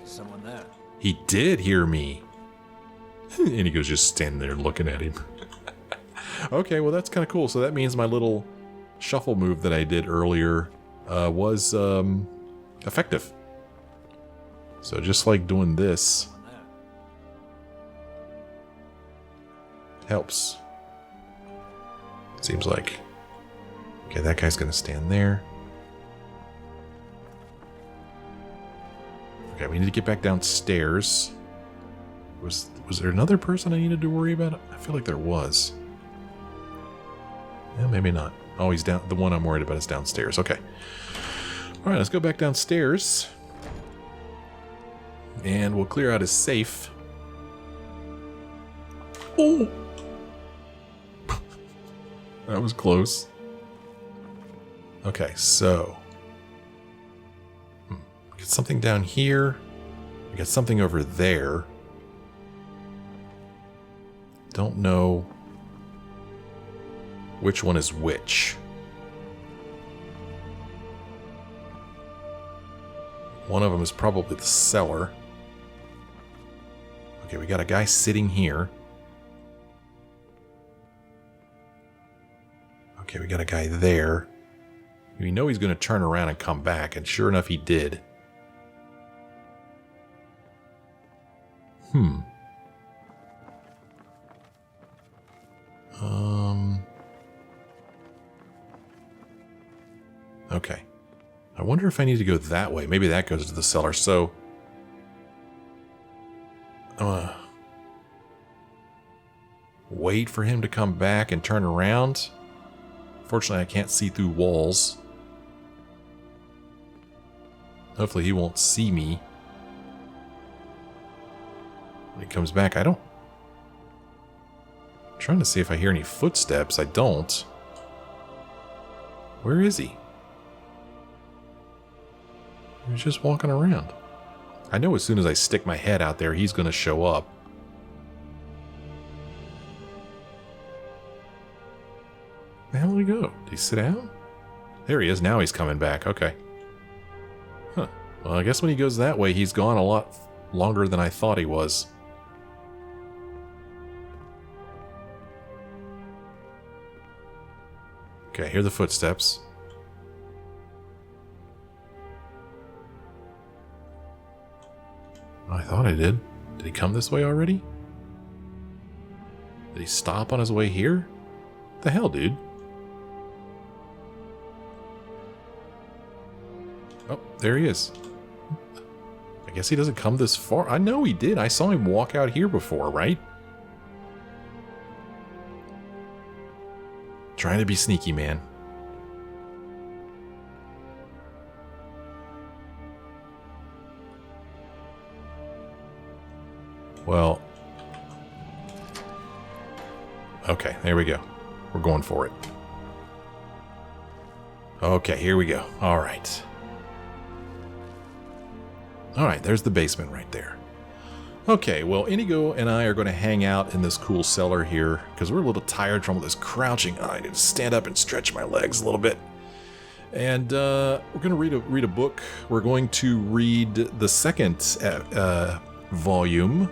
Speaker 5: Someone there.
Speaker 1: He did hear me. And he goes just standing there looking at him. Okay, well that's kind of cool. So that means my little shuffle move that I did earlier was effective. So just like doing this helps. Seems like. Okay, that guy's gonna stand there. Okay, we need to get back downstairs. Was there another person I needed to worry about? I feel like there was. Yeah, maybe not. Oh, he's down. The one I'm worried about is downstairs. Okay. All right, let's go back downstairs. And we'll clear out his safe. Oh! That was close. Okay, so. Get something down here. We got something over there. Don't know which one is which. One of them is probably the cellar. Okay, we got a guy sitting here. Okay, we got a guy there. We know he's going to turn around and come back, and sure enough, he did. Okay. I wonder if I need to go that way. Maybe that goes to the cellar. So, wait for him to come back and turn around. Fortunately, I can't see through walls. Hopefully he won't see me. When he comes back, I'm trying to see if I hear any footsteps. I don't. Where is he? He was just walking around. I know as soon as I stick my head out there, he's going to show up. Where the hell did he go? Did he sit down? There he is. Now he's coming back. Okay. Huh. Well, I guess when he goes that way, he's gone a lot longer than I thought he was. Okay, I hear the footsteps. I thought I did. Did he come this way already? Did he stop on his way here? What the hell, dude? Oh, there he is. I guess he doesn't come this far. I know he did. I saw him walk out here before, right? Trying to be sneaky, man. Well. Okay, there we go. We're going for it. Okay, here we go. All right. All right, there's the basement right there. Okay, well, Inigo and I are going to hang out in this cool cellar here because we're a little tired from all this crouching. I need to stand up and stretch my legs a little bit. And we're going to read a book. We're going to read the second volume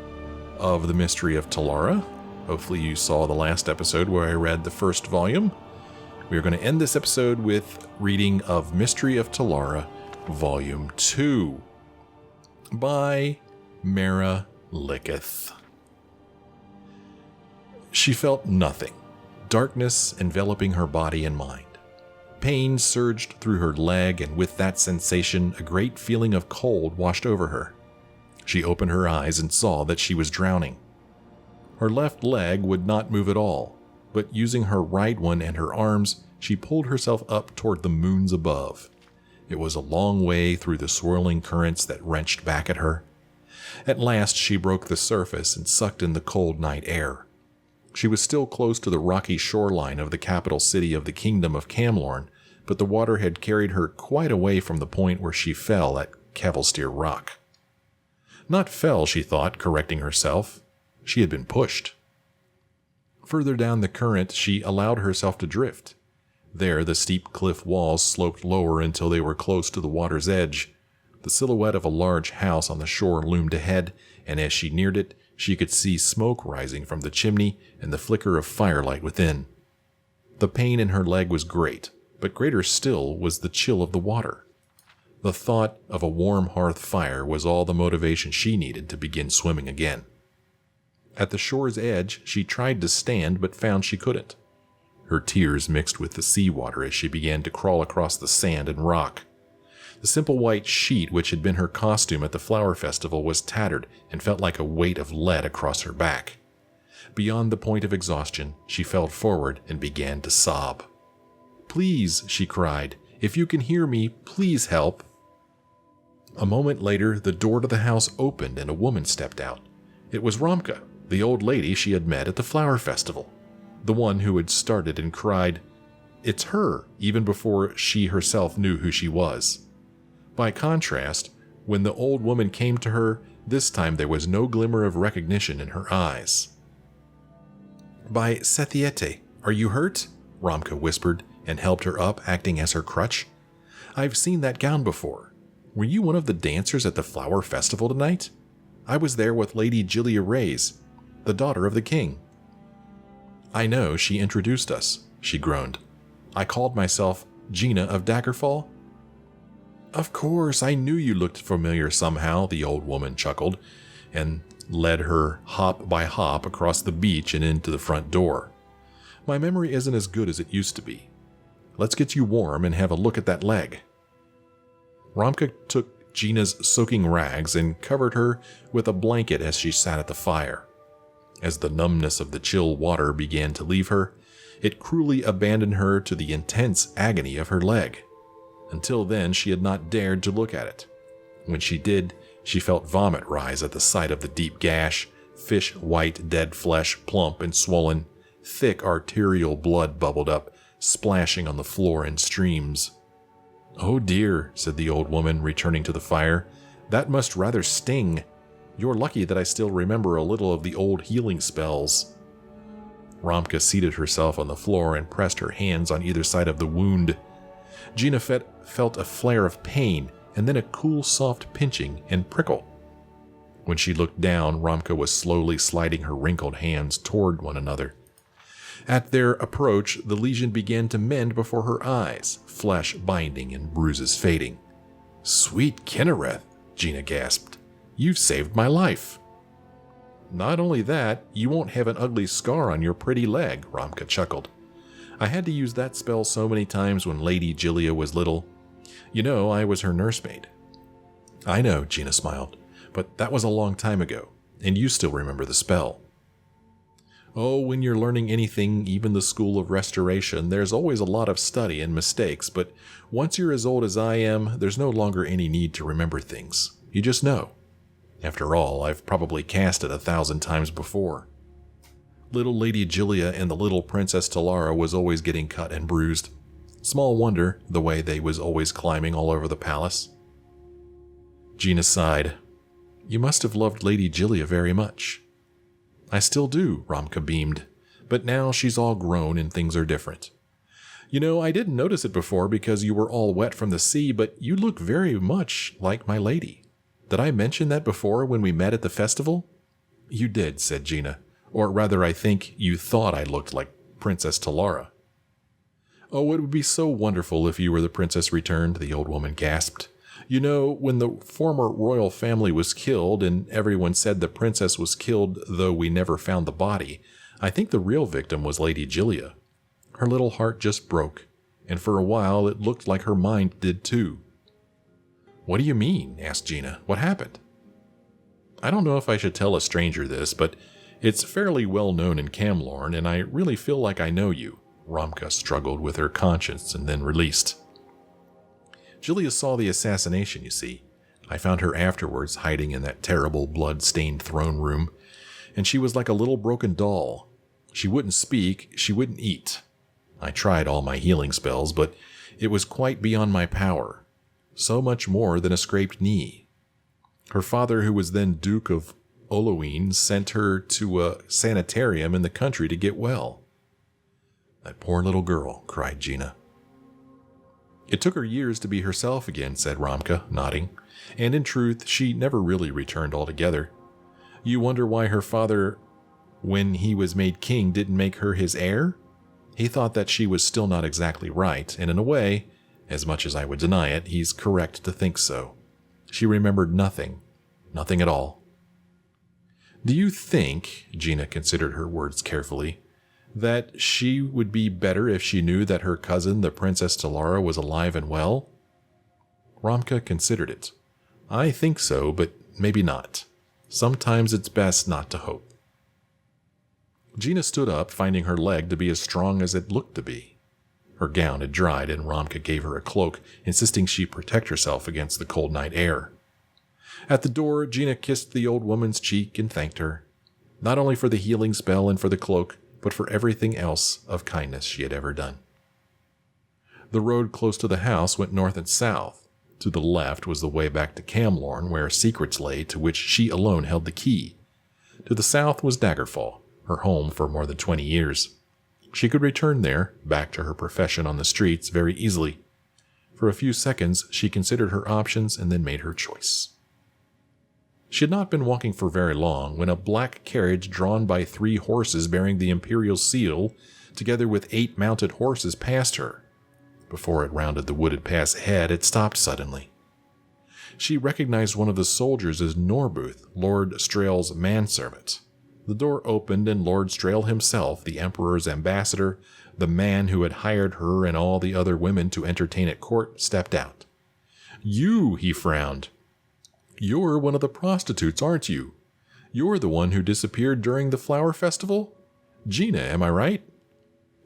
Speaker 1: of The Mystery of Talara. Hopefully you saw the last episode where I read the first volume. We are going to end this episode with reading of Mystery of Talara, Volume 2 by Mara Licketh. She felt nothing, darkness enveloping her body and mind. Pain surged through her leg, and with that sensation, a great feeling of cold washed over her. She opened her eyes and saw that she was drowning. Her left leg would not move at all, but using her right one and her arms, she pulled herself up toward the moons above. It was a long way through the swirling currents that wrenched back at her. At last she broke the surface and sucked in the cold night air. She was still close to the rocky shoreline of the capital city of the Kingdom of Camlorn, but the water had carried her quite away from the point where she fell at Cavalsteer Rock. Not fell, she thought, correcting herself. She had been pushed. Further down the current, she allowed herself to drift. There, the steep cliff walls sloped lower until they were close to the water's edge. The silhouette of a large house on the shore loomed ahead, and as she neared it, she could see smoke rising from the chimney and the flicker of firelight within. The pain in her leg was great, but greater still was the chill of the water. The thought of a warm hearth fire was all the motivation she needed to begin swimming again. At the shore's edge, she tried to stand but found she couldn't. Her tears mixed with the seawater as she began to crawl across the sand and rock. The simple white sheet which had been her costume at the flower festival was tattered and felt like a weight of lead across her back. Beyond the point of exhaustion, she fell forward and began to sob. "Please," she cried, "if you can hear me, please help." A moment later, the door to the house opened and a woman stepped out. It was Romka, the old lady she had met at the flower festival. The one who had started and cried, "It's her," even before she herself knew who she was. By contrast, when the old woman came to her, this time there was no glimmer of recognition in her eyes. "By Sethiete, are you hurt?" Romka whispered and helped her up, acting as her crutch. "I've seen that gown before. Were you one of the dancers at the flower festival tonight? I was there with Lady Gilia Reyes, the daughter of the king." "I know, she introduced us," she groaned. "I called myself Gina of Daggerfall." "Of course, I knew you looked familiar somehow," the old woman chuckled, and led her hop by hop across the beach and into the front door. "My memory isn't as good as it used to be. Let's get you warm and have a look at that leg." Romka took Gina's soaking rags and covered her with a blanket as she sat at the fire. As the numbness of the chill water began to leave her, it cruelly abandoned her to the intense agony of her leg. Until then, she had not dared to look at it. When she did, she felt vomit rise at the sight of the deep gash, fish-white dead flesh, plump and swollen. Thick arterial blood bubbled up, splashing on the floor in streams. "Oh dear," said the old woman, returning to the fire. "That must rather sting. You're lucky that I still remember a little of the old healing spells." Romka seated herself on the floor and pressed her hands on either side of the wound. Gina felt a flare of pain, and then a cool, soft pinching and prickle. When she looked down, Ramka was slowly sliding her wrinkled hands toward one another. At their approach, the lesion began to mend before her eyes, flesh binding and bruises fading. "Sweet Kinnereth," Gina gasped. "You've saved my life." "Not only that, you won't have an ugly scar on your pretty leg," Ramka chuckled. "I had to use that spell so many times when Lady Gilia was little. You know, I was her nursemaid." "I know," Gina smiled, "but that was a long time ago, and you still remember the spell." "Oh, when you're learning anything, even the School of Restoration, there's always a lot of study and mistakes, but once you're as old as I am, there's no longer any need to remember things. You just know. After all, I've probably cast it 1,000 times before. Little Lady Gilia and the little Princess Talara was always getting cut and bruised. Small wonder, the way they was always climbing all over the palace." Gina sighed. "You must have loved Lady Gilia very much." "I still do," Ramka beamed. "But now she's all grown and things are different. You know, I didn't notice it before because you were all wet from the sea, but you look very much like my lady. Did I mention that before when we met at the festival?" "You did," said Gina. "Or rather, I think you thought I looked like Princess Talara." "Oh, it would be so wonderful if you were the princess returned," the old woman gasped. "You know, when the former royal family was killed, and everyone said the princess was killed though we never found the body, I think the real victim was Lady Gilia. Her little heart just broke, and for a while it looked like her mind did too." "What do you mean?" asked Gina. "What happened?" "I don't know if I should tell a stranger this, but it's fairly well known in Camlorn, and I really feel like I know you." Ramka struggled with her conscience and then released. "Gilia saw the assassination, you see. I found her afterwards hiding in that terrible blood-stained throne room, and she was like a little broken doll. She wouldn't speak, she wouldn't eat. I tried all my healing spells, but it was quite beyond my power. So much more than a scraped knee. Her father, who was then Duke of Oloine, sent her to a sanitarium in the country to get well." "That poor little girl," cried Gina. "It took her years to be herself again," said Ramka, nodding, "and in truth, she never really returned altogether. You wonder why her father, when he was made king, didn't make her his heir? He thought that she was still not exactly right, and in a way, as much as I would deny it, he's correct to think so. She remembered nothing at all." "Do you think," Gina considered her words carefully, "that she would be better if she knew that her cousin, the Princess Talara, was alive and well?" Ramka considered it. "I think so, but maybe not. Sometimes it's best not to hope." Gina stood up, finding her leg to be as strong as it looked to be. Her gown had dried, and Ramka gave her a cloak, insisting she protect herself against the cold night air. At the door, Gina kissed the old woman's cheek and thanked her, not only for the healing spell and for the cloak, but for everything else of kindness she had ever done. The road close to the house went north and south. To the left was the way back to Camlorn, where secrets lay to which she alone held the key. To the south was Daggerfall, her home for more than 20 years. She could return there, back to her profession on the streets, very easily. For a few seconds, she considered her options and then made her choice. She had not been walking for very long when a black carriage drawn by 3 horses bearing the imperial seal, together with 8 mounted horses, passed her. Before it rounded the wooded pass ahead, it stopped suddenly. She recognized one of the soldiers as Norbuth, Lord Strail's manservant. The door opened, and Lord Strail himself, the Emperor's ambassador, the man who had hired her and all the other women to entertain at court, stepped out. "You," he frowned. "You're one of the prostitutes, aren't you? You're the one who disappeared during the flower festival? Gina, am I right?"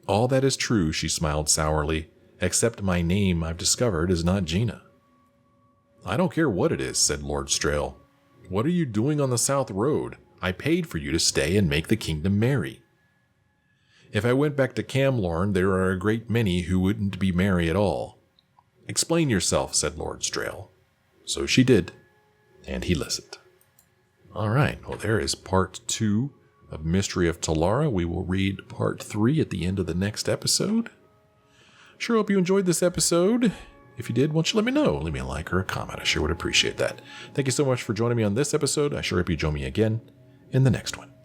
Speaker 1: "All that is true," she smiled sourly, "except my name, I've discovered, is not Gina." "I don't care what it is," said Lord Strail. "What are you doing on the South Road? I paid for you to stay and make the kingdom merry." "If I went back to Camlorn, there are a great many who wouldn't be merry at all." "Explain yourself," said Lord Strail. So she did, and he listened. All right, well, there is part 2 of Mystery of Talara. We will read part 3 at the end of the next episode. Sure hope you enjoyed this episode. If you did, why don't you let me know? Leave me a like or a comment. I sure would appreciate that. Thank you so much for joining me on this episode. I sure hope you join me again in the next one.